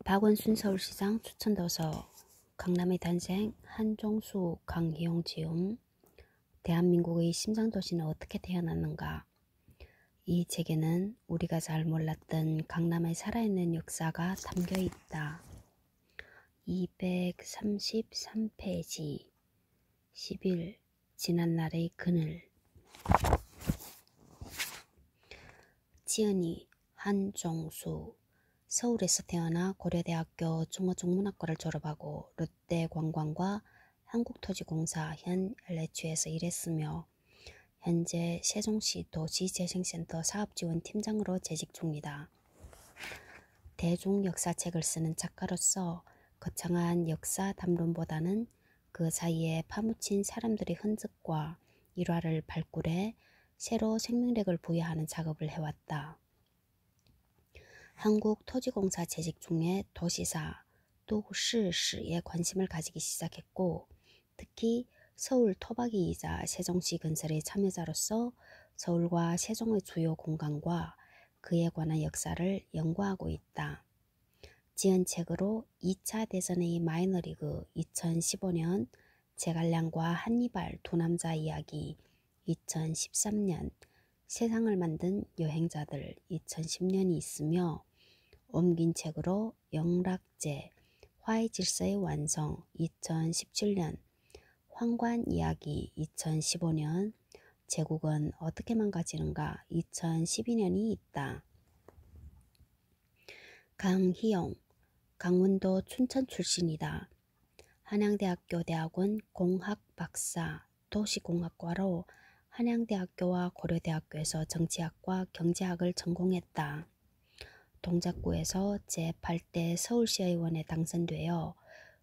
박원순 서울시장 추천도서 강남의 탄생 한종수 강희용 지음 대한민국의 심장도시는 어떻게 태어났는가. 이 책에는 우리가 잘 몰랐던 강남의 살아있는 역사가 담겨 있다. 233페이지 10일 지난날의 그늘. 지은이 한종수 서울에서 태어나 고려대학교 중어중문학과를 졸업하고 롯데관광과 한국토지공사 현 LH에서 일했으며 현재 세종시 도시재생센터 사업지원팀장으로 재직 중이다. 대중역사책을 쓰는 작가로서 거창한 역사 담론보다는 그 사이에 파묻힌 사람들의 흔적과 일화를 발굴해 새로 생명력을 부여하는 작업을 해왔다. 한국토지공사 재직 중에 도시사, 도시시에 관심을 가지기 시작했고 특히 서울 토박이이자 세종시 건설의 참여자로서 서울과 세종의 주요 공간과 그에 관한 역사를 연구하고 있다. 지은 책으로 2차 대전의 마이너리그 2015년 제갈량과 한니발 두 남자 이야기 2013년 세상을 만든 여행자들 2010년이 있으며 옮긴 책으로 영락제 화의 질서의 완성 2017년 황관 이야기 2015년 제국은 어떻게 망가지는가 2012년이 있다. 강희용 강원도 춘천 출신이다. 한양대학교 대학원 공학 박사 도시공학과로 한양대학교와 고려대학교에서 정치학과 경제학을 전공했다. 동작구에서 제8대 서울시의원에 당선되어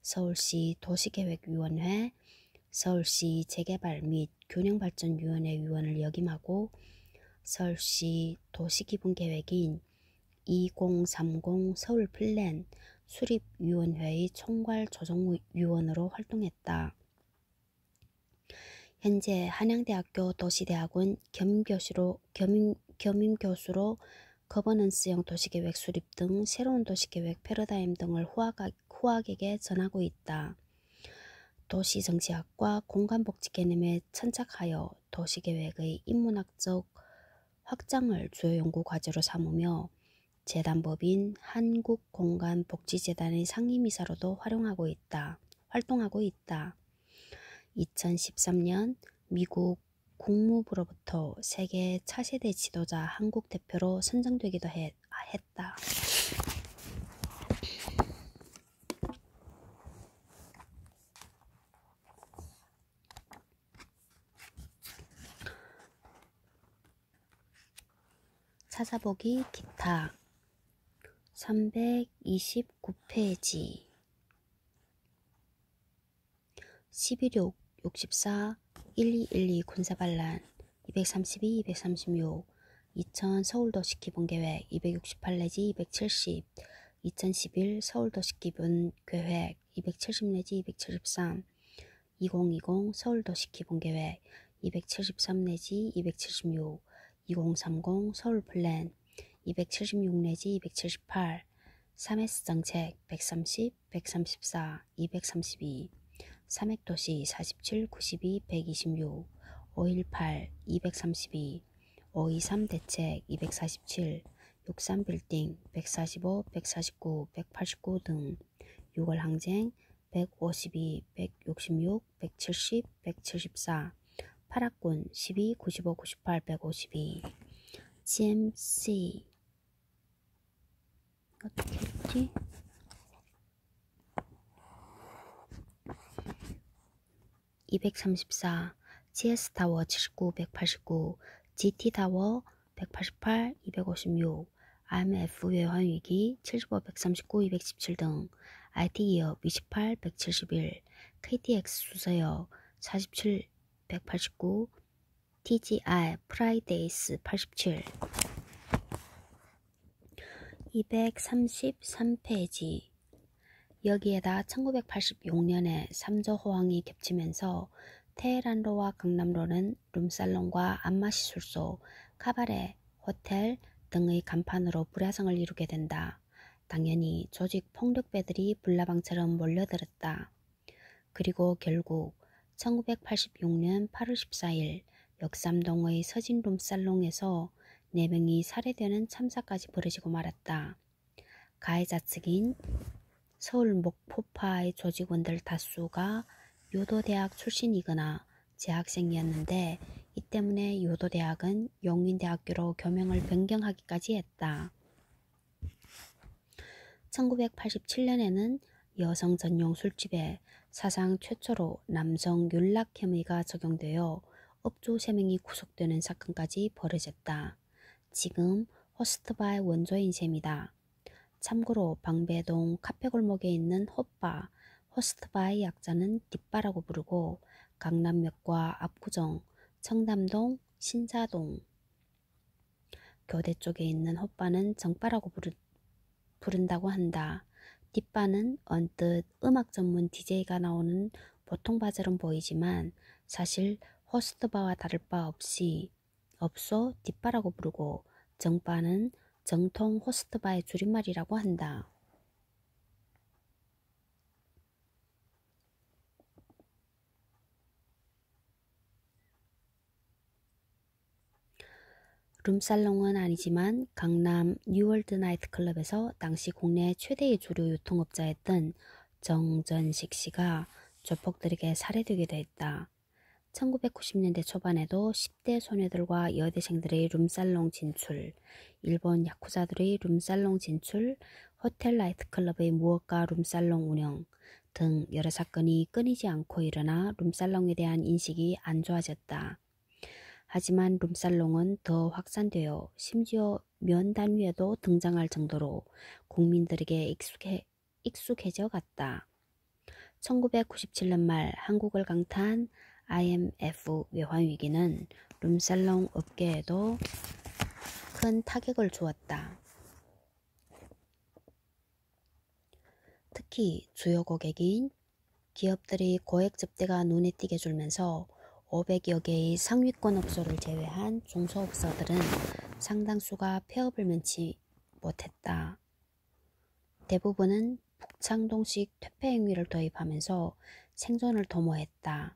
서울시 도시계획위원회, 서울시 재개발 및 균형발전위원회 위원을 역임하고 서울시 도시기본계획인 2030 서울플랜 수립위원회의 총괄조정위원으로 활동했다. 현재 한양대학교 도시대학원 겸임교수로 거버넌스형 도시계획 수립 등 새로운 도시계획 패러다임 등을 후학에게 전하고 있다. 도시정치학과 공간복지 개념에 천착하여 도시계획의 인문학적 확장을 주요 연구 과제로 삼으며 재단법인 한국공간복지재단의 상임이사로도 활동하고 있다. 2013년 미국 국무부로부터 세계 차세대 지도자 한국 대표로 선정되기도 했다. 찾아보기 기타 329페이지 11.6 64 1212 군사반란 232 236 2000 서울도시기본계획 268 내지 270 2011 서울도시기본계획 270 내지 273 2020 서울도시기본계획 273 내지 276 2030 서울플랜 276 내지 278 3S정책 130, 134, 232 삼획도시 47, 92, 126 518, 232 523 대책 247 63빌딩 145, 149, 189 등 6월 항쟁 152, 166, 170, 174 파라군 12, 95, 98, 152 GMC 어떻게 했지? (234) GS타워 79, 189 GT타워 188, 256 IMF 외환위기 75, 139, 217 등 IT기업 28, 171 KTX 수서역 47, 189 TGI 프라이데이스 87 233페이지 여기에다 1986년에 3조 호황이 겹치면서 테헤란로와 강남로는 룸살롱과 안마시술소, 카바레, 호텔 등의 간판으로 불야성을 이루게 된다. 당연히 조직 폭력배들이 불나방처럼 몰려들었다. 그리고 결국 1986년 8월 14일 역삼동의 서진 룸살롱에서 4명이 살해되는 참사까지 벌어지고 말았다. 가해자 측인 서울 목포파의 조직원들 다수가 요도대학 출신이거나 재학생이었는데 이 때문에 요도대학은 용인대학교로 교명을 변경하기까지 했다. 1987년에는 여성 전용 술집에 사상 최초로 남성 윤락 혐의가 적용되어 업주 3명이 구속되는 사건까지 벌어졌다. 지금 호스트바의 원조인 셈이다. 참고로 방배동 카페골목에 있는 헛바, 호스트바의 약자는 뒷바라고 부르고 강남역과 압구정, 청담동, 신사동, 교대 쪽에 있는 헛바는 정바라고 부른다고 한다. 뒷바는 언뜻 음악 전문 DJ가 나오는 보통 바처럼 보이지만 사실 호스트바와 다를 바 없어 뒷바라고 부르고 정바는 정통 호스트바의 줄임말이라고 한다. 룸살롱은 아니지만 강남 뉴월드 나이트클럽에서 당시 국내 최대의 주류 유통업자였던 정전식 씨가 조폭들에게 살해되기도 했다. 1990년대 초반에도 10대 소녀들과 여대생들의 룸살롱 진출, 일본 야쿠자들의 룸살롱 진출, 호텔 나이트클럽의 무허가 룸살롱 운영 등 여러 사건이 끊이지 않고 일어나 룸살롱에 대한 인식이 안 좋아졌다. 하지만 룸살롱은 더 확산되어 심지어 면 단위에도 등장할 정도로 국민들에게 익숙해져 갔다. 1997년 말 한국을 강타한 IMF 외환위기는 룸살롱 업계에도 큰 타격을 주었다. 특히 주요 고객인 기업들이 고액 접대가 눈에 띄게 줄면서 500여 개의 상위권 업소를 제외한 중소업소들은 상당수가 폐업을 면치 못했다. 대부분은 북창동식 퇴폐 행위를 도입하면서 생존을 도모했다.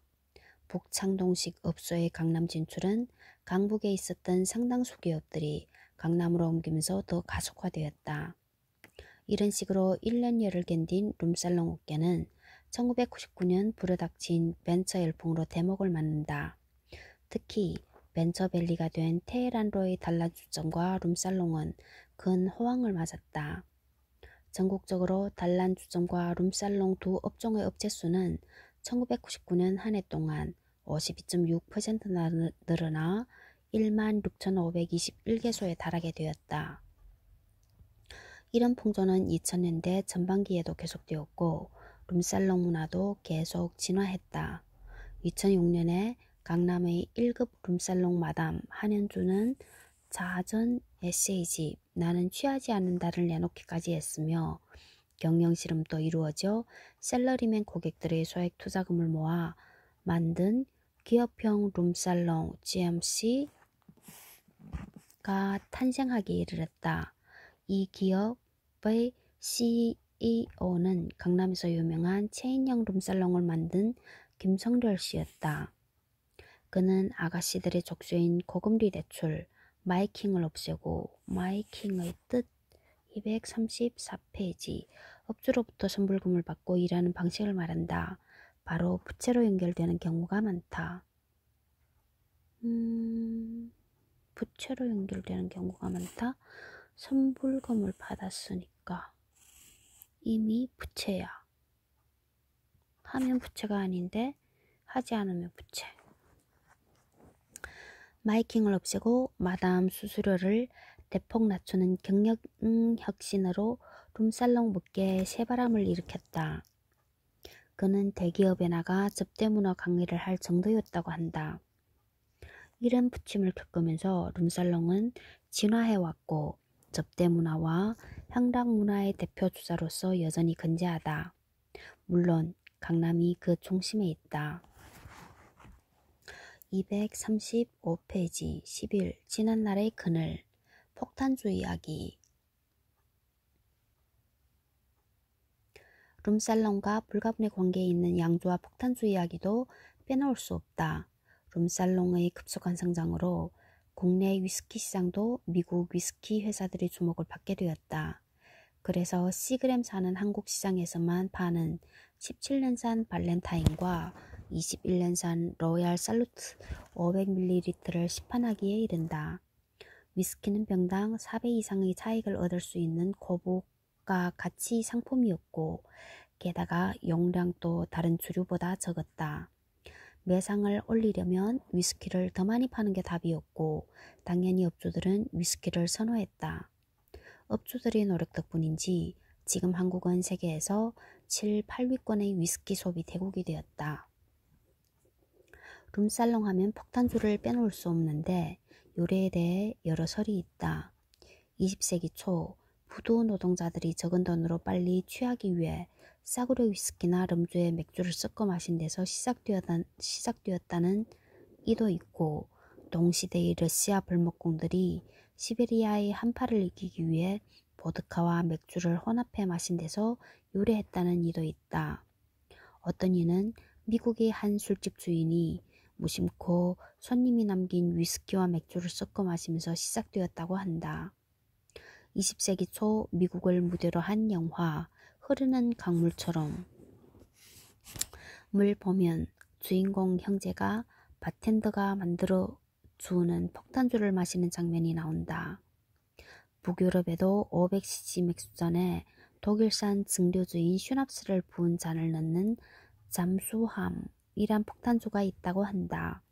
북창동식 업소의 강남 진출은 강북에 있었던 상당수 기업들이 강남으로 옮기면서 더 가속화되었다. 이런 식으로 1년여를 견딘 룸살롱 업계는 1999년 불어닥친 벤처 열풍으로 대목을 맞는다. 특히 벤처밸리가 된 테헤란로의 단란주점과 룸살롱은 큰 호황을 맞았다. 전국적으로 단란주점과 룸살롱 두 업종의 업체 수는 1999년 한 해 동안 52.6% 늘어나 16,521개소에 달하게 되었다. 이런 풍조는 2000년대 전반기에도 계속되었고 룸살롱 문화도 계속 진화했다. 2006년에 강남의 1급 룸살롱 마담 한현주는 자전 에세이집 나는 취하지 않는다를 내놓기까지 했으며 경영실험도 이루어져 셀러리맨 고객들의 소액 투자금을 모아 만든 기업형 룸살롱 GMC가 탄생하기에 이르렀다. 이 기업의 CEO는 강남에서 유명한 체인형 룸살롱을 만든 김성렬 씨였다. 그는 아가씨들의 족쇄인 고금리 대출, 마이킹을 없애고 마이킹의 뜻 234페이지 업주로부터 선불금을 받고 일하는 방식을 말한다. 바로 부채로 연결되는 경우가 많다. 부채로 연결되는 경우가 많다. 선불금을 받았으니까 이미 부채야. 하면 부채가 아닌데 하지 않으면 부채. 마이킹을 없애고 마담 수수료를 대폭 낮추는 경영혁신으로 룸살롱 업계에 새바람을 일으켰다. 그는 대기업에 나가 접대문화 강의를 할 정도였다고 한다. 이런 부침을 겪으면서 룸살롱은 진화해왔고 접대문화와 향락문화의 대표 주자로서 여전히 건재하다. 물론 강남이 그 중심에 있다. 235페이지 10일 지난날의 그늘 폭탄주 이야기 룸살롱과 불가분의 관계에 있는 양주와 폭탄주 이야기도 빼놓을 수 없다. 룸살롱의 급속한 성장으로 국내 위스키 시장도 미국 위스키 회사들의 주목을 받게 되었다. 그래서 시그램사는 한국 시장에서만 파는 17년산 발렌타인과 21년산 로얄 살루트 500ml를 시판하기에 이른다. 위스키는 병당 4배 이상의 차익을 얻을 수 있는 고부가 가치 상품이었고 게다가 용량도 다른 주류보다 적었다. 매상을 올리려면 위스키를 더 많이 파는 게 답이었고 당연히 업주들은 위스키를 선호했다. 업주들의 노력 덕분인지 지금 한국은 세계에서 7, 8위권의 위스키 소비 대국이 되었다. 룸살롱 하면 폭탄주를 빼놓을 수 없는데 요래에 대해 여러 설이 있다. 20세기 초 부도 노동자들이 적은 돈으로 빨리 취하기 위해 싸구려 위스키나 럼주에 맥주를 섞어 마신 데서 시작되었다는 이도 있고 동시대의 러시아 벌목공들이 시베리아의 한파를 이기기 위해 보드카와 맥주를 혼합해 마신 데서 유래했다는 이도 있다. 어떤 이는 미국의 한 술집 주인이 무심코 손님이 남긴 위스키와 맥주를 섞어 마시면서 시작되었다고 한다. 20세기 초 미국을 무대로 한 영화 흐르는 강물처럼 물 보면 주인공 형제가 바텐더가 만들어 주는 폭탄주를 마시는 장면이 나온다. 북유럽에도 500cc 맥주잔에 독일산 증류주인 슈납스를 부은 잔을 넣는 잠수함이란 폭탄주가 있다고 한다.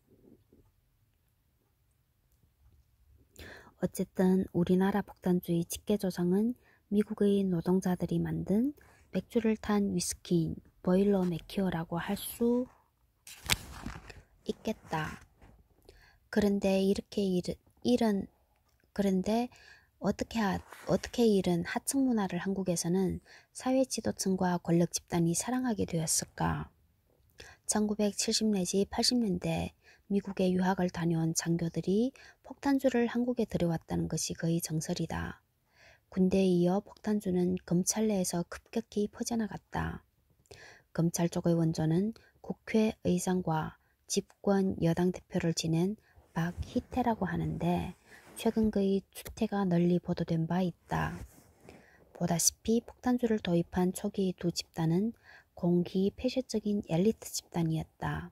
어쨌든 우리나라 폭탄주의 직계조상은 미국의 노동자들이 만든 맥주를 탄 위스키인 보일러 맥키어라고 할 수 있겠다. 그런데 어떻게 이런 하층 문화를 한국에서는 사회 지도층과 권력 집단이 사랑하게 되었을까? 1970 내지 80년대 미국에 유학을 다녀온 장교들이 폭탄주를 한국에 들여왔다는 것이 거의 정설이다. 군대에 이어 폭탄주는 검찰 내에서 급격히 퍼져나갔다. 검찰 쪽의 원조는 국회 의장과 집권 여당 대표를 지낸 박희태라고 하는데 최근 그의 추태가 널리 보도된 바 있다. 보다시피 폭탄주를 도입한 초기 두 집단은 공기 폐쇄적인 엘리트 집단이었다.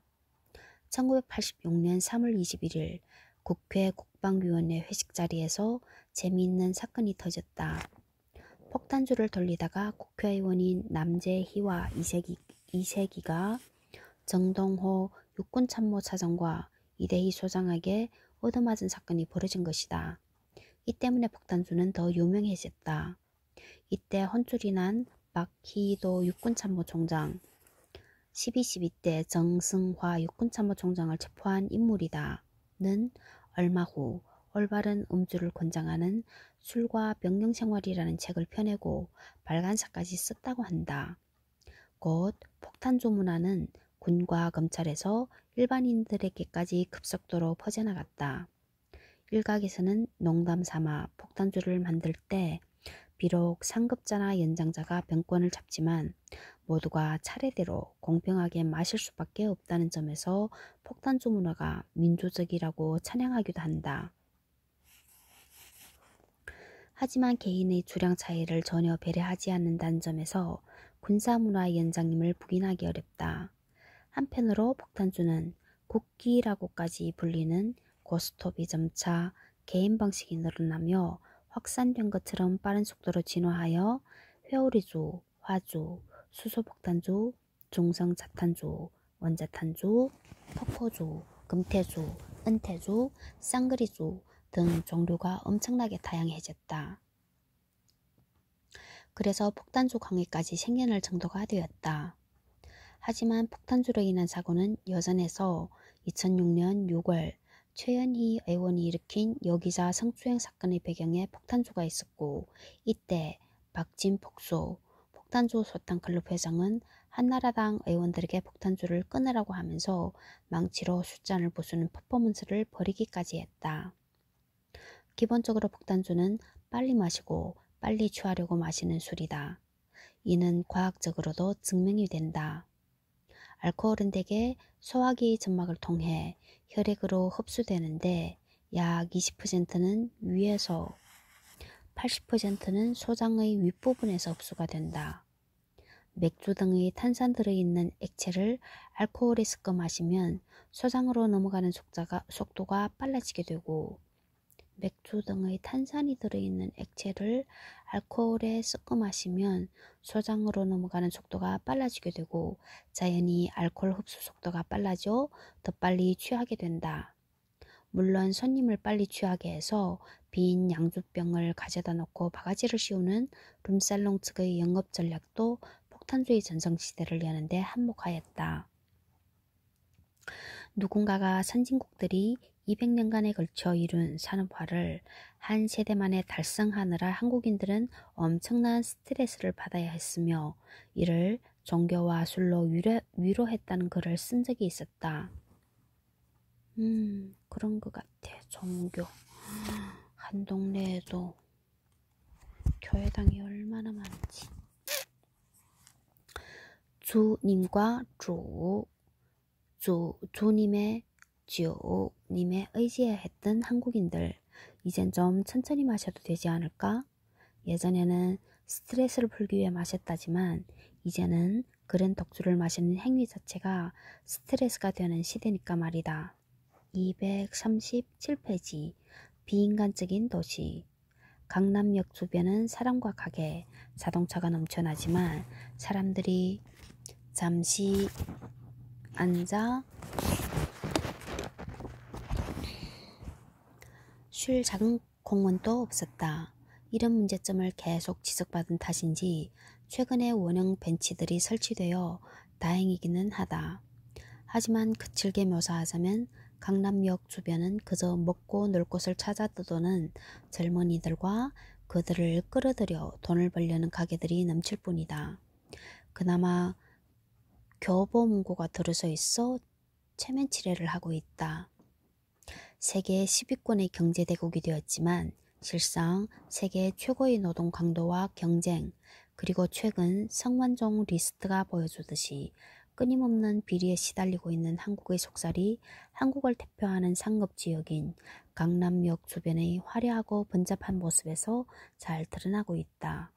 1986년 3월 21일 국회 국방위원회 회식 자리에서 재미있는 사건이 터졌다. 폭탄주를 돌리다가 국회의원인 남재희와 이세기가 정동호 육군참모차장과 이대희 소장에게 얻어맞은 사건이 벌어진 것이다. 이 때문에 폭탄주는 더 유명해졌다. 이때 혼쭐이 난 박희도 육군참모총장, 12.12 때 정승화 육군참모총장을 체포한 인물이다. 는 얼마 후 올바른 음주를 권장하는 술과 명령생활이라는 책을 펴내고 발간사까지 썼다고 한다. 곧 폭탄주 문화는 군과 검찰에서 일반인들에게까지 급속도로 퍼져나갔다. 일각에서는 농담삼아 폭탄주를 만들 때 비록 상급자나 연장자가 병권을 잡지만 모두가 차례대로 공평하게 마실 수밖에 없다는 점에서 폭탄주 문화가 민주적이라고 찬양하기도 한다. 하지만 개인의 주량 차이를 전혀 배려하지 않는다는 점에서 군사문화의 연장임을 부인하기 어렵다. 한편으로 폭탄주는 국기라고까지 불리는 고스톱이 점차 개인 방식이 늘어나며 확산된 것처럼 빠른 속도로 진화하여 회오리주, 화주, 수소폭탄주, 중성자탄주, 원자탄주, 폭포주, 금태주, 은태주, 쌍그리주 등 종류가 엄청나게 다양해졌다. 그래서 폭탄주 광해까지 생겨날 정도가 되었다. 하지만 폭탄주로 인한 사고는 여전해서 2006년 6월 최연희 의원이 일으킨 여기자 성추행 사건의 배경에 폭탄주가 있었고 이때 박진폭소 폭탄주 소탕클럽 회장은 한나라당 의원들에게 폭탄주를 끊으라고 하면서 망치로 숫잔을 부수는 퍼포먼스를 벌이기까지 했다. 기본적으로 폭탄주는 빨리 마시고 빨리 취하려고 마시는 술이다. 이는 과학적으로도 증명이 된다. 알코올은 대개 소화기 점막을 통해 혈액으로 흡수되는데 약 20%는 위에서 80%는 소장의 윗부분에서 흡수가 된다. 맥주 등의 탄산 들어있는 액체를 알코올에 섞어 마시면 소장으로 넘어가는 속도가 빨라지게 되고, 맥주 등의 탄산이 들어있는 액체를 알코올에 섞어 마시면 소장으로 넘어가는 속도가 빨라지게 되고, 자연히 알코올 흡수 속도가 빨라져 더 빨리 취하게 된다. 물론 손님을 빨리 취하게 해서 빈 양주병을 가져다 놓고 바가지를 씌우는 룸살롱 측의 영업 전략도 폭탄주의 전성시대를 여는데 한몫하였다. 누군가가 선진국들이 200년간에 걸쳐 이룬 산업화를 한 세대 만에 달성하느라 한국인들은 엄청난 스트레스를 받아야 했으며 이를 종교와 술로 위로했다는 글을 쓴 적이 있었다. 그런 것 같아. 종교. 한 동네에도 교회당이 얼마나 많은지. 주님과 주님의 의지해야 했던 한국인들, 이젠 좀 천천히 마셔도 되지 않을까? 예전에는 스트레스를 풀기 위해 마셨다지만 이제는 그런 독주를 마시는 행위 자체가 스트레스가 되는 시대니까 말이다. 237페이지. 비인간적인 도시. 강남역 주변은 사람과 가게, 자동차가 넘쳐나지만 사람들이 잠시 앉아 쉴 작은 공원도 없었다. 이런 문제점을 계속 지적받은 탓인지 최근에 원형 벤치들이 설치되어 다행이기는 하다. 하지만 거칠게 묘사하자면 강남역 주변은 그저 먹고 놀 곳을 찾아 떠도는 젊은이들과 그들을 끌어들여 돈을 벌려는 가게들이 넘칠 뿐이다. 그나마 교보문고가 들어서 있어 체면치레를 하고 있다. 세계 10위권의 경제대국이 되었지만 실상 세계 최고의 노동 강도와 경쟁, 그리고 최근 성완종 리스트가 보여주듯이 끊임없는 비리에 시달리고 있는 한국의 속살이 한국을 대표하는 상업지역인 강남역 주변의 화려하고 번잡한 모습에서 잘 드러나고 있다.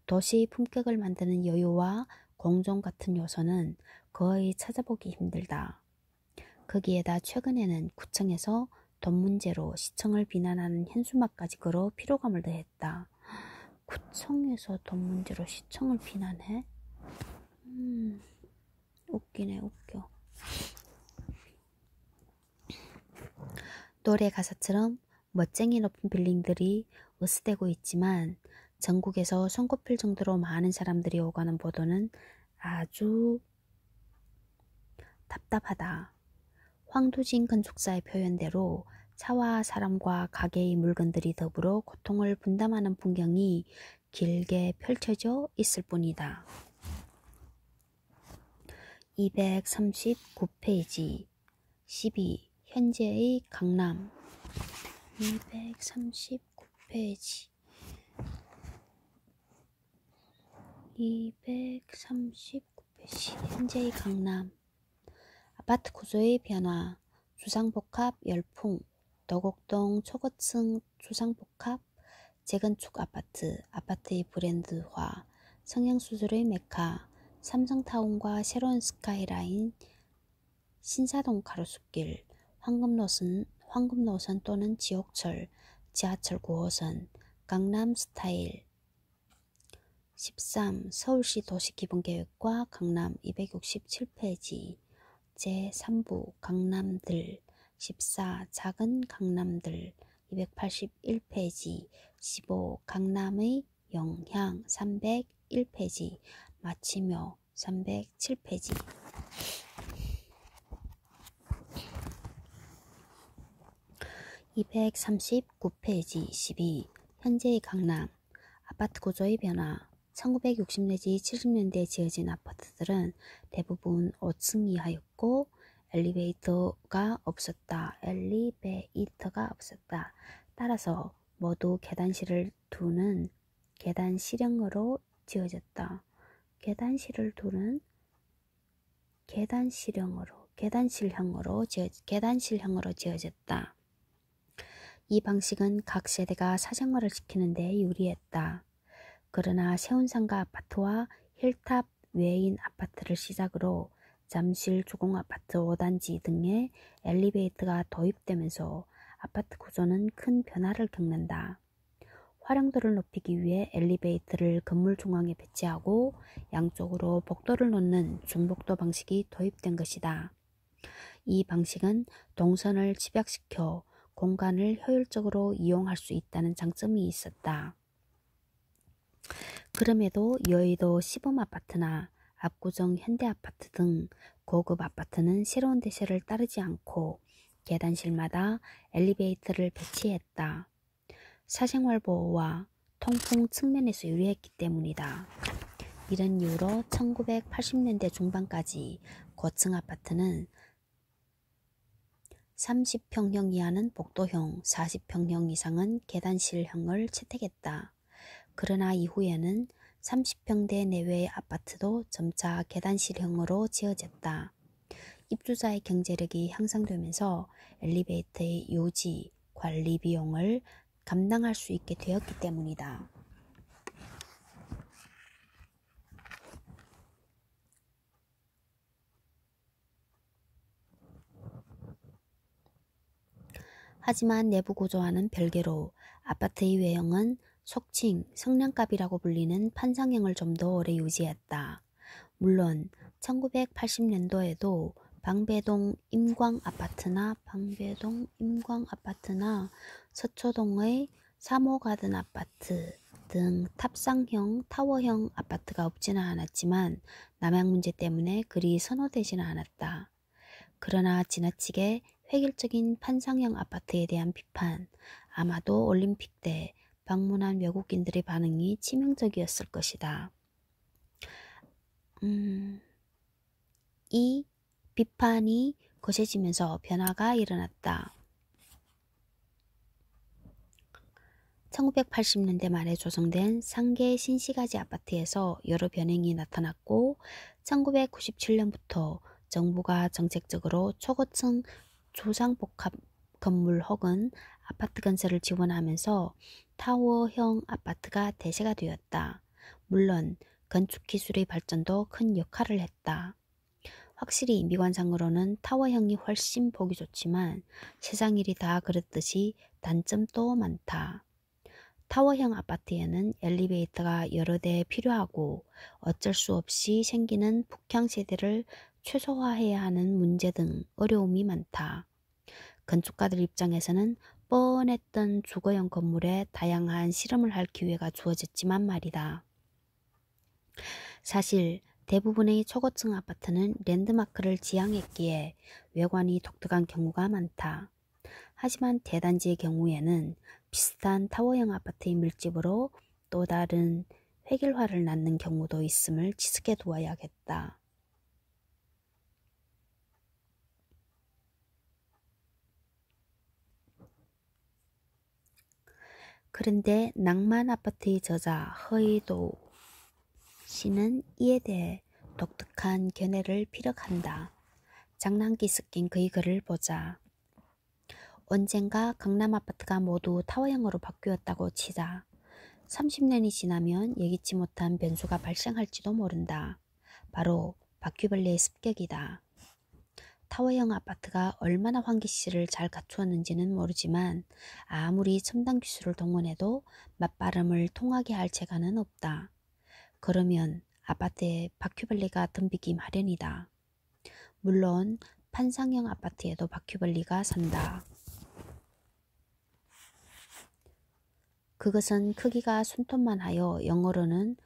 도시의 품격을 만드는 여유와 공존 같은 요소는 거의 찾아보기 힘들다. 거기에다 최근에는 구청에서 돈 문제로 시청을 비난하는 현수막까지 걸어 피로감을 더했다. 구청에서 돈 문제로 시청을 비난해? 웃기네, 웃겨. 노래 가사처럼 멋쟁이 높은 빌딩들이 으스대고 있지만 전국에서 손꼽힐 정도로 많은 사람들이 오가는 보도는 아주 답답하다. 황두진 건축사의 표현대로 차와 사람과 가게의 물건들이 더불어 고통을 분담하는 풍경이 길게 펼쳐져 있을 뿐이다. 239페이지. 12. 현재의 강남. 239페이지. 239페이지. 현재의 강남. 아파트 구조의 변화. 주상복합 열풍. 도곡동 초고층 주상복합. 재건축 아파트의 브랜드화. 성형수술의 메카. 삼성타운과 새로운 스카이라인. 신사동 가로수길. 황금노선 또는 지옥철. 지하철 9호선. 강남스타일. 13. 서울시 도시기본계획과 강남. 267페이지. 제3부 강남들. 14. 작은 강남들. 281페이지. 15. 강남의 영향. 301페이지. 마치묘. 307페이지. 239페이지. 12. 현재의 강남. 아파트 구조의 변화. 1960 내지 70년대에 지어진 아파트들은 대부분 5층 이하였고 엘리베이터가 없었다. 따라서 모두 계단실을 두는 계단 실형으로 지어졌다. 계단실을 두른 계단실형으로 지어졌다. 이 방식은 각 세대가 사생활을 지키는 데 유리했다. 그러나 세운상가 아파트와 힐탑 외인 아파트를 시작으로 잠실 주공아파트 5단지 등에 엘리베이터가 도입되면서 아파트 구조는 큰 변화를 겪는다. 활용도를 높이기 위해 엘리베이터를 건물 중앙에 배치하고 양쪽으로 복도를 놓는 중복도 방식이 도입된 것이다. 이 방식은 동선을 집약시켜 공간을 효율적으로 이용할 수 있다는 장점이 있었다. 그럼에도 여의도 시범아파트나 압구정 현대아파트 등 고급 아파트는 새로운 대세를 따르지 않고 계단실마다 엘리베이터를 배치했다. 사생활 보호와 통풍 측면에서 유리했기 때문이다. 이런 이유로 1980년대 중반까지 고층 아파트는 30평형 이하는 복도형, 40평형 이상은 계단실형을 채택했다. 그러나 이후에는 30평대 내외의 아파트도 점차 계단실형으로 지어졌다. 입주자의 경제력이 향상되면서 엘리베이터의 유지, 관리 비용을 감당할 수 있게 되었기 때문이다. 하지만 내부 구조와는 별개로 아파트의 외형은 속칭 성냥갑이라고 불리는 판상형을 좀 더 오래 유지했다. 물론 1980년도에도 방배동 임광아파트나 서초동의 3호 가든 아파트 등 탑상형, 타워형 아파트가 없지는 않았지만 남양 문제 때문에 그리 선호되지는 않았다. 그러나 지나치게 획일적인 판상형 아파트에 대한 비판, 아마도 올림픽 때 방문한 외국인들의 반응이 치명적이었을 것이다. 이 비판이 거세지면서 변화가 일어났다. 1980년대 말에 조성된 상계 신시가지 아파트에서 여러 변형이 나타났고 1997년부터 정부가 정책적으로 초고층 조상복합 건물 혹은 아파트 건설을 지원하면서 타워형 아파트가 대세가 되었다. 물론 건축 기술의 발전도 큰 역할을 했다. 확실히 미관상으로는 타워형이 훨씬 보기 좋지만 세상 일이 다 그렇듯이 단점도 많다. 타워형 아파트에는 엘리베이터가 여러 대 필요하고 어쩔 수 없이 생기는 북향 세대를 최소화해야 하는 문제 등 어려움이 많다. 건축가들 입장에서는 뻔했던 주거용 건물에 다양한 실험을 할 기회가 주어졌지만 말이다. 사실 대부분의 초고층 아파트는 랜드마크를 지향했기에 외관이 독특한 경우가 많다. 하지만 대단지의 경우에는 비슷한 타워형 아파트의 밀집으로 또 다른 획일화를 낳는 경우도 있음을 지적해 두어야겠다. 그런데 낭만 아파트의 저자 허이도 씨는 이에 대해 독특한 견해를 피력한다. 장난기 섞인 그의 글을 보자. 언젠가 강남 아파트가 모두 타워형으로 바뀌었다고 치자. 30년이 지나면 예기치 못한 변수가 발생할지도 모른다. 바로 바퀴벌레의 습격이다. 타워형 아파트가 얼마나 환기시설을 잘 갖추었는지는 모르지만 아무리 첨단 기술을 동원해도 맞바람을 통하게 할 재간은 없다. 그러면 아파트에 바퀴벌레가 덤비기 마련이다. 물론 판상형 아파트에도 바퀴벌레가 산다. 그것은 크기가 손톱만 하여 영어로는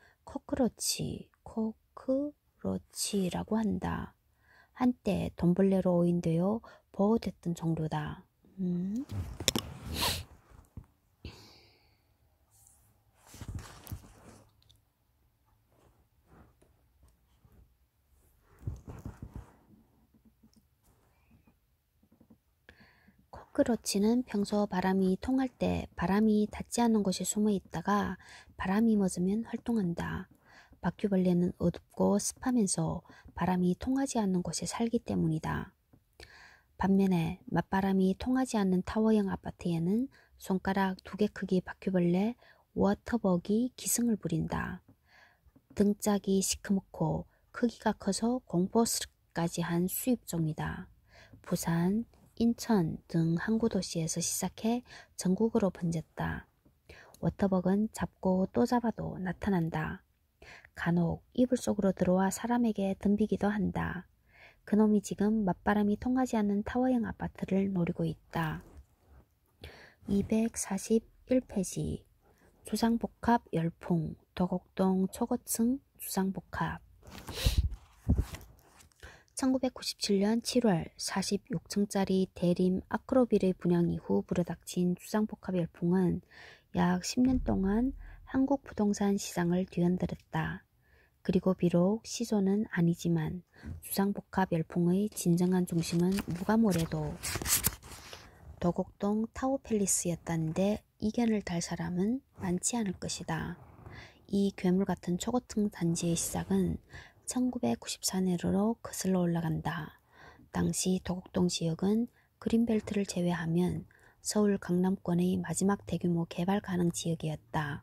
코크로치라고 한다. 한때 돈벌레로 오인되어 보호됐던 정도다. 코크로치는 평소 바람이 통할 때 바람이 닿지 않는 곳에 숨어 있다가 바람이 멎으면 활동한다. 바퀴벌레는 어둡고 습하면서 바람이 통하지 않는 곳에 살기 때문이다. 반면에 맞바람이 통하지 않는 타워형 아파트에는 손가락 2개 크기 바퀴벌레 워터벅이 기승을 부린다. 등짝이 시커멓고 크기가 커서 공포스럽까지 한 수입종이다. 부산, 인천 등 항구 도시에서 시작해 전국으로 번졌다. 워터벅은 잡고 또 잡아도 나타난다. 간혹 이불 속으로 들어와 사람에게 덤비기도 한다. 그놈이 지금 맞바람이 통하지 않는 타워형 아파트를 노리고 있다. 241페이지 주상복합 열풍 도곡동 초고층 주상복합 1997년 7월 46층짜리 대림 아크로빌의 분양 이후 불어닥친 주상복합 열풍은 약 10년 동안 한국 부동산 시장을 뒤흔들었다. 그리고 비록 시조는 아니지만 주상복합 열풍의 진정한 중심은 누가 뭐래도 도곡동 타워팰리스였다는데 이견을 달 사람은 많지 않을 것이다. 이 괴물같은 초고층 단지의 시작은 1994년으로 거슬러 올라간다. 당시 도곡동 지역은 그린벨트를 제외하면 서울 강남권의 마지막 대규모 개발 가능 지역이었다.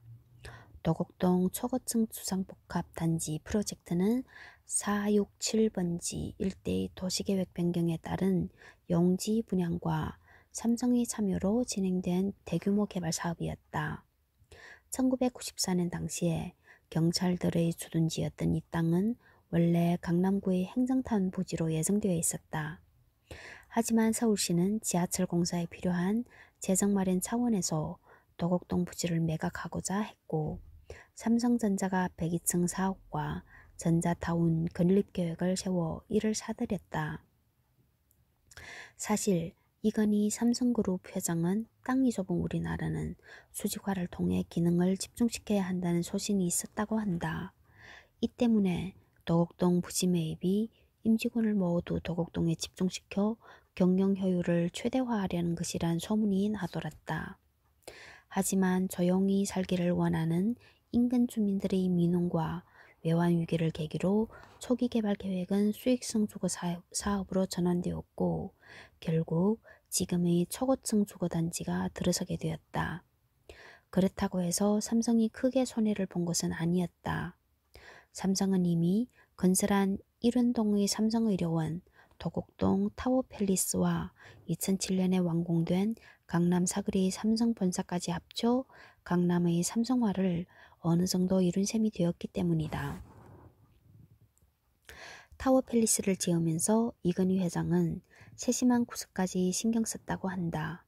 도곡동 초고층 주상복합 단지 프로젝트는 467번지 일대의 도시계획 변경에 따른 용지 분양과 삼성의 참여로 진행된 대규모 개발 사업이었다. 1994년 당시에 경찰들의 주둔지였던 이 땅은 원래 강남구의 행정탄 부지로 예정되어 있었다. 하지만 서울시는 지하철 공사에 필요한 재정 마련 차원에서 도곡동 부지를 매각하고자 했고 삼성전자가 102층 사옥과 전자타운 건립계획을 세워 이를 사들였다. 사실 이건희 삼성그룹 회장은 땅이 좁은 우리나라는 수직화를 통해 기능을 집중시켜야 한다는 소신이 있었다고 한다. 이 때문에 도곡동 부지 매입이 임직원을 모두 도곡동에 집중시켜 경영 효율을 최대화하려는 것이란 소문이 나돌았다. 하지만 조용히 살기를 원하는 인근 주민들의 민원과 외환 위기를 계기로 초기 개발 계획은 수익성 주거 사업으로 전환되었고 결국 지금의 초고층 주거단지가 들어서게 되었다. 그렇다고 해서 삼성이 크게 손해를 본 것은 아니었다. 삼성은 이미 건설한 일운동의 삼성의료원, 도곡동 타워팰리스와 2007년에 완공된 강남 사거리 삼성본사까지 합쳐 강남의 삼성화를 어느 정도 이룬 셈이 되었기 때문이다. 타워팰리스를 지으면서 이건희 회장은 세심한 구석까지 신경 썼다고 한다.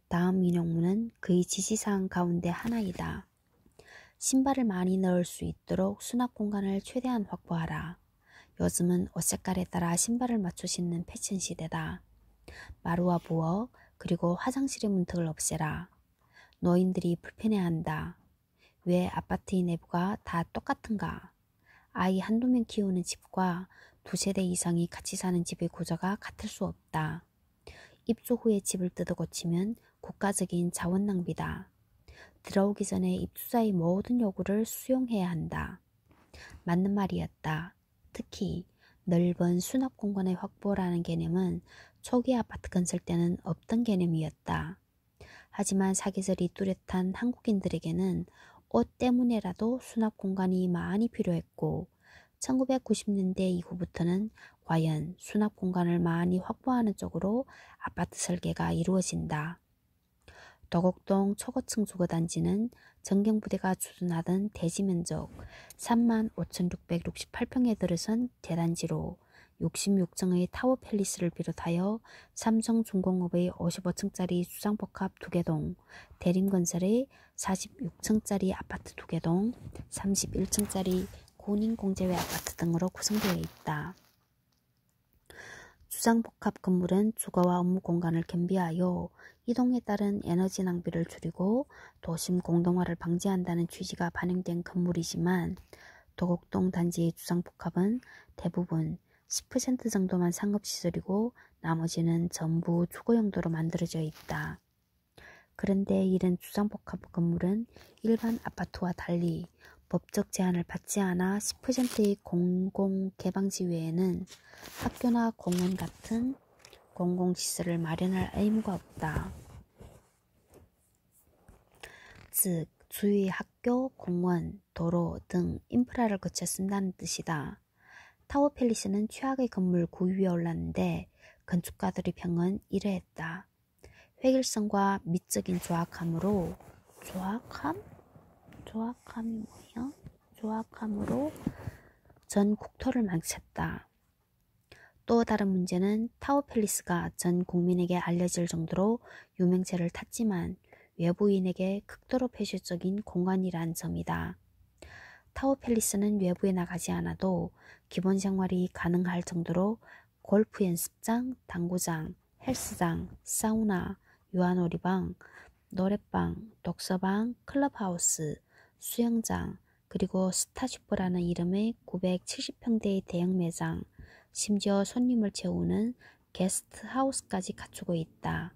다음 인용문은 그의 지시사항 가운데 하나이다. 신발을 많이 넣을 수 있도록 수납 공간을 최대한 확보하라. 요즘은 옷 색깔에 따라 신발을 맞춰 신는 패션 시대다. 마루와 부엌 그리고 화장실의 문턱을 없애라. 노인들이 불편해한다. 왜 아파트의 내부가 다 똑같은가? 아이 한두 명 키우는 집과 2세대 이상이 같이 사는 집의 구조가 같을 수 없다. 입주 후에 집을 뜯어 고치면 국가적인 자원 낭비다. 들어오기 전에 입주자의 모든 요구를 수용해야 한다. 맞는 말이었다. 특히 넓은 수납 공간의 확보라는 개념은 초기 아파트 건설 때는 없던 개념이었다. 하지만 사계절이 뚜렷한 한국인들에게는 옷 때문에라도 수납 공간이 많이 필요했고 1990년대 이후부터는 과연 수납 공간을 많이 확보하는 쪽으로 아파트 설계가 이루어진다. 도곡동 초고층 주거단지는 정경부대가 주둔하던 대지면적 35,668평에 들어선 대단지로 66층의 타워팰리스를 비롯하여 삼성중공업의 55층짜리 주상복합 2개동, 대림건설의 46층짜리 아파트 2개동, 31층짜리 군인공제회 아파트 등으로 구성되어 있다. 주상복합 건물은 주거와 업무 공간을 겸비하여 이동에 따른 에너지 낭비를 줄이고 도심 공동화를 방지한다는 취지가 반영된 건물이지만 도곡동 단지의 주상복합은 대부분 10% 정도만 상업시설이고 나머지는 전부 주거 용도로 만들어져 있다. 그런데 이런 주상복합 건물은 일반 아파트와 달리 법적 제한을 받지 않아 10%의 공공 개방지 외에는 학교나 공원 같은 공공시설을 마련할 의무가 없다. 즉, 주위 학교, 공원, 도로 등 인프라를 거쳐 쓴다는 뜻이다. 타워팰리스는 최악의 건물 9위에 올랐는데 건축가들의 평은 이러했다. 획일성과 미적인 조악함으로 조악함으로 전 국토를 망쳤다. 또 다른 문제는 타워팰리스가 전 국민에게 알려질 정도로 유명세를 탔지만 외부인에게 극도로 폐쇄적인 공간이란 점이다. 타워팰리스는 외부에 나가지 않아도 기본 생활이 가능할 정도로 골프 연습장, 당구장, 헬스장, 사우나, 유아놀이방, 노래방, 독서방, 클럽하우스, 수영장, 그리고 스타슈퍼라는 이름의 970평대의 대형 매장, 심지어 손님을 채우는 게스트하우스까지 갖추고 있다.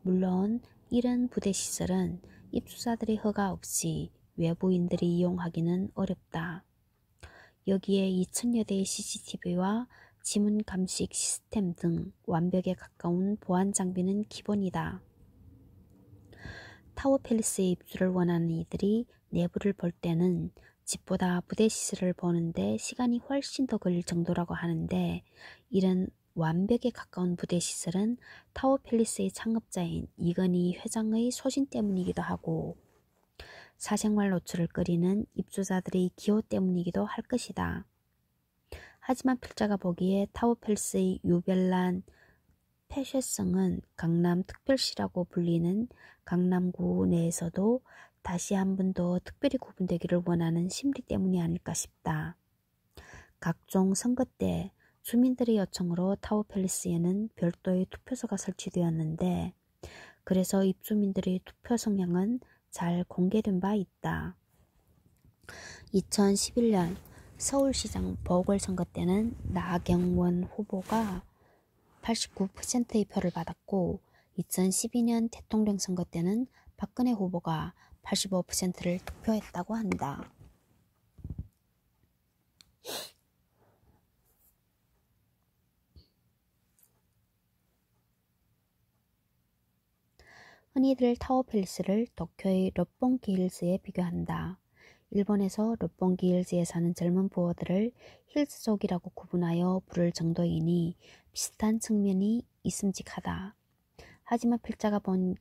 물론 이런 부대시설은 입주자들의 허가 없이 외부인들이 이용하기는 어렵다. 여기에 2000여 대의 CCTV와 지문 감식 시스템 등 완벽에 가까운 보안 장비는 기본이다. 타워팰리스에 입주를 원하는 이들이 내부를 볼 때는 집보다 부대시설을 보는데 시간이 훨씬 더 걸릴 정도라고 하는데, 이런 완벽에 가까운 부대시설은 타워팰리스의 창업자인 이건희 회장의 소신 때문이기도 하고 사생활 노출을 꺼리는 입주자들의 기호 때문이기도 할 것이다. 하지만 필자가 보기에 타워팰리스의 유별난 폐쇄성은 강남 특별시라고 불리는 강남구 내에서도 다시 한 번 더 특별히 구분되기를 원하는 심리 때문이 아닐까 싶다. 각종 선거 때 주민들의 요청으로 타워팰리스에는 별도의 투표소가 설치되었는데, 그래서 입주민들의 투표 성향은 잘 공개된 바 있다. 2011년 서울시장 보궐선거 때는 나경원 후보가 89%의 표를 받았고 2012년 대통령 선거 때는 박근혜 후보가 85%를 득표했다고 한다. 흔히들 타워팰리스를 도쿄의 롯본기 힐즈에 비교한다. 일본에서 롯본기 힐즈에 사는 젊은 부호들을 힐즈족이라고 구분하여 부를 정도이니 비슷한 측면이 있음직하다. 하지만 필자가 본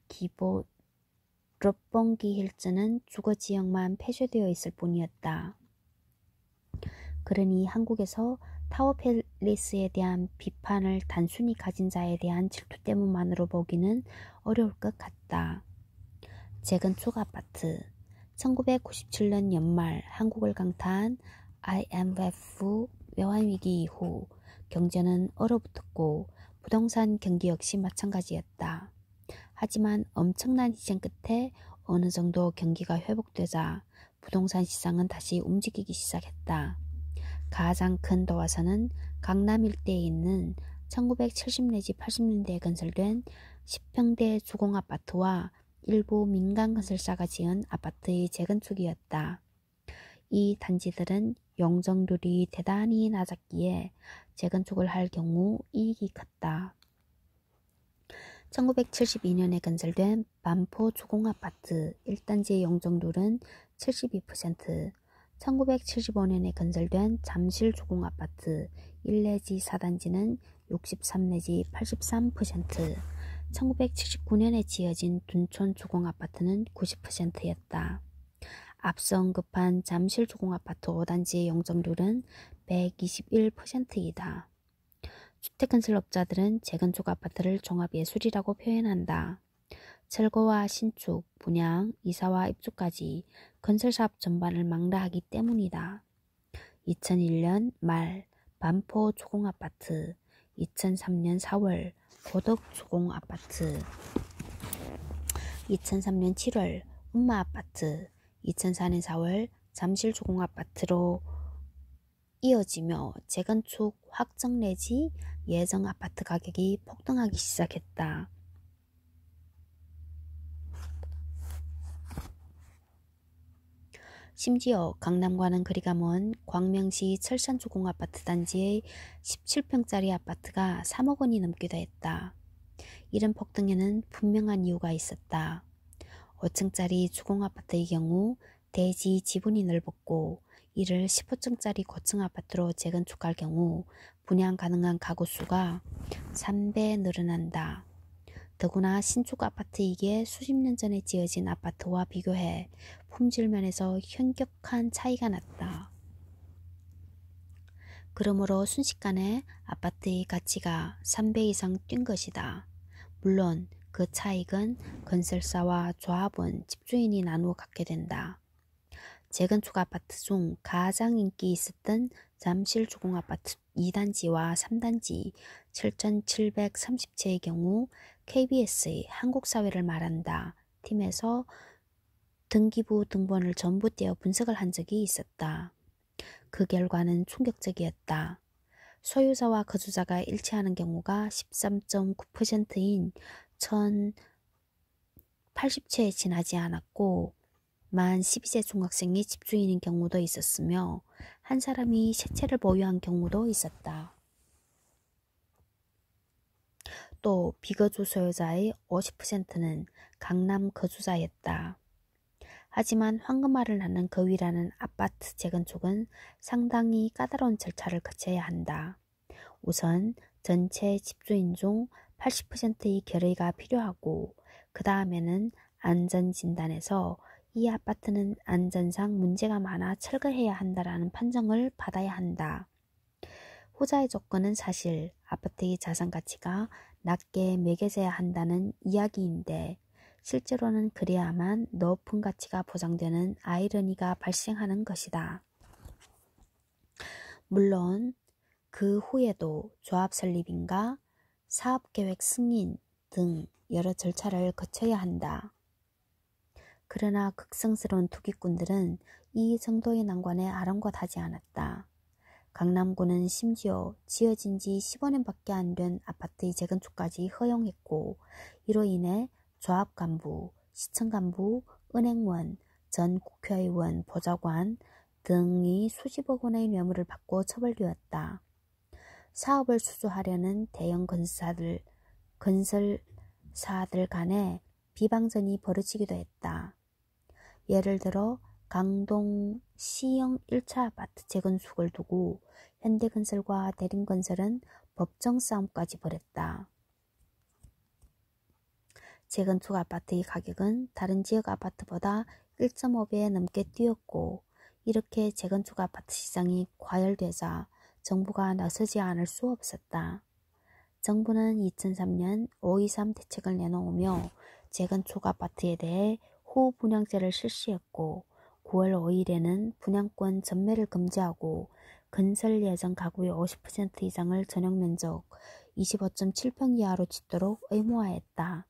롯본기 힐즈는 주거 지역만 폐쇄되어 있을 뿐이었다. 그러니 한국에서 타워팰리스에 대한 비판을 단순히 가진 자에 대한 질투 때문만으로 보기는 어려울 것 같다. 재건축 아파트. 1997년 연말 한국을 강타한 IMF 외환위기 이후 경제는 얼어붙었고 부동산 경기 역시 마찬가지였다. 하지만 엄청난 희생 끝에 어느 정도 경기가 회복되자 부동산 시장은 다시 움직이기 시작했다. 가장 큰 도화선은 강남 일대에 있는 1970 내지 80년대에 건설된 10평대 주공아파트와 일부 민간 건설사가 지은 아파트의 재건축이었다. 이 단지들은 용적률이 대단히 낮았기에 재건축을 할 경우 이익이 컸다. 1972년에 건설된 반포 주공아파트 1단지의 용적률은 72%, 1975년에 건설된 잠실 주공아파트 1 내지 4단지는 63 내지 83%, 1979년에 지어진 둔촌 주공아파트는 90%였다. 앞서 언급한 잠실 주공아파트 5단지의 용적률은 121%이다. 주택건설업자들은 재건축 아파트를 종합예술이라고 표현한다. 철거와 신축, 분양, 이사와 입주까지 건설사업 전반을 망라하기 때문이다. 2001년 말 반포 주공아파트, 2003년 4월 고덕 주공아파트, 2003년 7월 운마아파트, 2004년 4월 잠실 주공아파트로 이어지며 재건축 확정 내지 예정 아파트 가격이 폭등하기 시작했다. 심지어 강남과는 거리가 먼 광명시 철산주공아파트 단지의 17평짜리 아파트가 3억 원이 넘기도 했다. 이런 폭등에는 분명한 이유가 있었다. 5층짜리 주공아파트의 경우 대지 지분이 넓었고 이를 15층짜리 고층 아파트로 재건축할 경우 분양 가능한 가구 수가 3배 늘어난다. 더구나 신축 아파트이기에 수십 년 전에 지어진 아파트와 비교해 품질 면에서 현격한 차이가 났다. 그러므로 순식간에 아파트의 가치가 3배 이상 뛴 것이다. 물론 그 차익은 건설사와 조합원, 집주인이 나누어 갖게 된다. 재건축 아파트 중 가장 인기 있었던 잠실 주공아파트 2단지와 3단지 7,730채의 경우 KBS의 한국사회를 말한다 팀에서 등기부 등본을 전부 떼어 분석을 한 적이 있었다. 그 결과는 충격적이었다. 소유자와 거주자가 일치하는 경우가 13.9%인 1,080채에 지나지 않았고 만 12세 중학생이 집주인인 경우도 있었으며 한 사람이 세 채를 보유한 경우도 있었다. 또 비거주 소유자의 50%는 강남 거주자였다. 하지만 황금알을 낳는 거위라는 아파트 재건축은 상당히 까다로운 절차를 거쳐야 한다. 우선 전체 집주인 중 80%의 결의가 필요하고 그 다음에는 안전진단에서 이 아파트는 안전상 문제가 많아 철거해야 한다라는 판정을 받아야 한다. 후자의 조건은 사실 아파트의 자산 가치가 낮게 매겨져야 한다는 이야기인데 실제로는 그래야만 높은 가치가 보장되는 아이러니가 발생하는 것이다. 물론 그 후에도 조합 설립인가 사업계획 승인 등 여러 절차를 거쳐야 한다. 그러나 극성스러운 투기꾼들은 이 정도의 난관에 아랑곳하지 않았다. 강남구는 심지어 지어진 지 15년밖에 안 된 아파트의 재건축까지 허용했고 이로 인해 조합 간부, 시청 간부, 은행원, 전 국회의원, 보좌관 등이 수십억 원의 뇌물을 받고 처벌되었다. 사업을 수주하려는 대형 건설사들 간에 비방전이 벌어지기도 했다. 예를 들어 강동 시형 1차 아파트 재건축을 두고 현대건설과 대림건설은 법정 싸움까지 벌였다. 재건축 아파트의 가격은 다른 지역 아파트보다 1.5배 넘게 뛰었고 이렇게 재건축 아파트 시장이 과열되자 정부가 나서지 않을 수 없었다. 정부는 2003년 523 대책을 내놓으며 재건축 아파트에 대해 후분양제를 실시했고 9월 5일에는 분양권 전매를 금지하고 건설 예정 가구의 50% 이상을 전용 면적 25.7평 이하로 짓도록 의무화했다.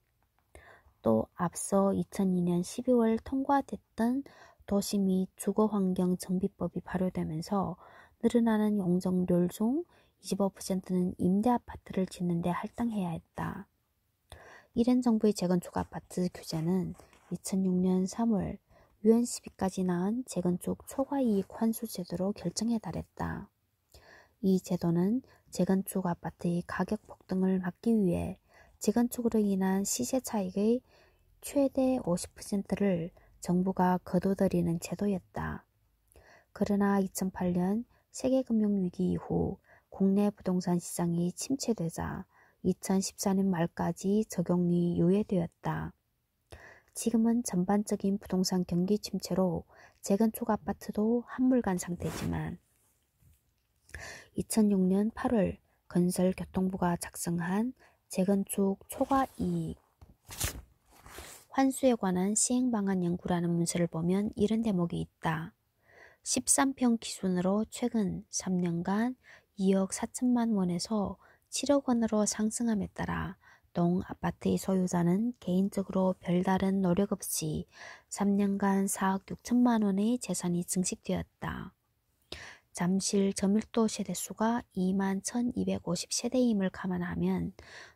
또 앞서 2002년 12월 통과됐던 도시 및 주거환경정비법이 발효되면서 늘어나는 용적률 중 25%는 임대아파트를 짓는 데 할당해야 했다. 이런 정부의 재건축 아파트 규제는 2006년 3월 유엔 12까지 낳은 재건축 초과이익 환수 제도로 결정에 달했다. 이 제도는 재건축 아파트의 가격 폭등을 막기 위해 재건축으로 인한 시세 차익의 최대 50%를 정부가 거둬들이는 제도였다. 그러나 2008년 세계금융위기 이후 국내 부동산 시장이 침체되자 2014년 말까지 적용이 유예되었다. 지금은 전반적인 부동산 경기 침체로 재건축 아파트도 한물간 상태지만 2006년 8월 건설교통부가 작성한 재건축 초과이익 환수에 관한 시행방안 연구라는 문서를 보면 이런 대목이 있다. 13평 기준으로 최근 3년간 2억 4천만 원에서 7억 원으로 상승함에 따라 동 아파트의 소유자는 개인적으로 별다른 노력 없이 3년간 4억 6천만 원의 재산이 증식되었다. 잠실 저밀도 세대수가 2만 1250세대임을 감안하면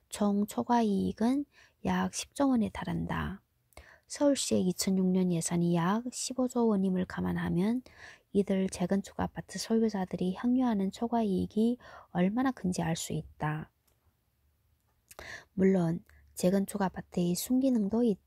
총 초과이익은 약 10조 원에 달한다. 서울시의 2006년 예산이 약 15조 원임을 감안하면 이들 재건축 아파트 소유자들이 향유하는 초과이익이 얼마나 큰지 알 수 있다. 물론 재건축 아파트의 순기능도 있다.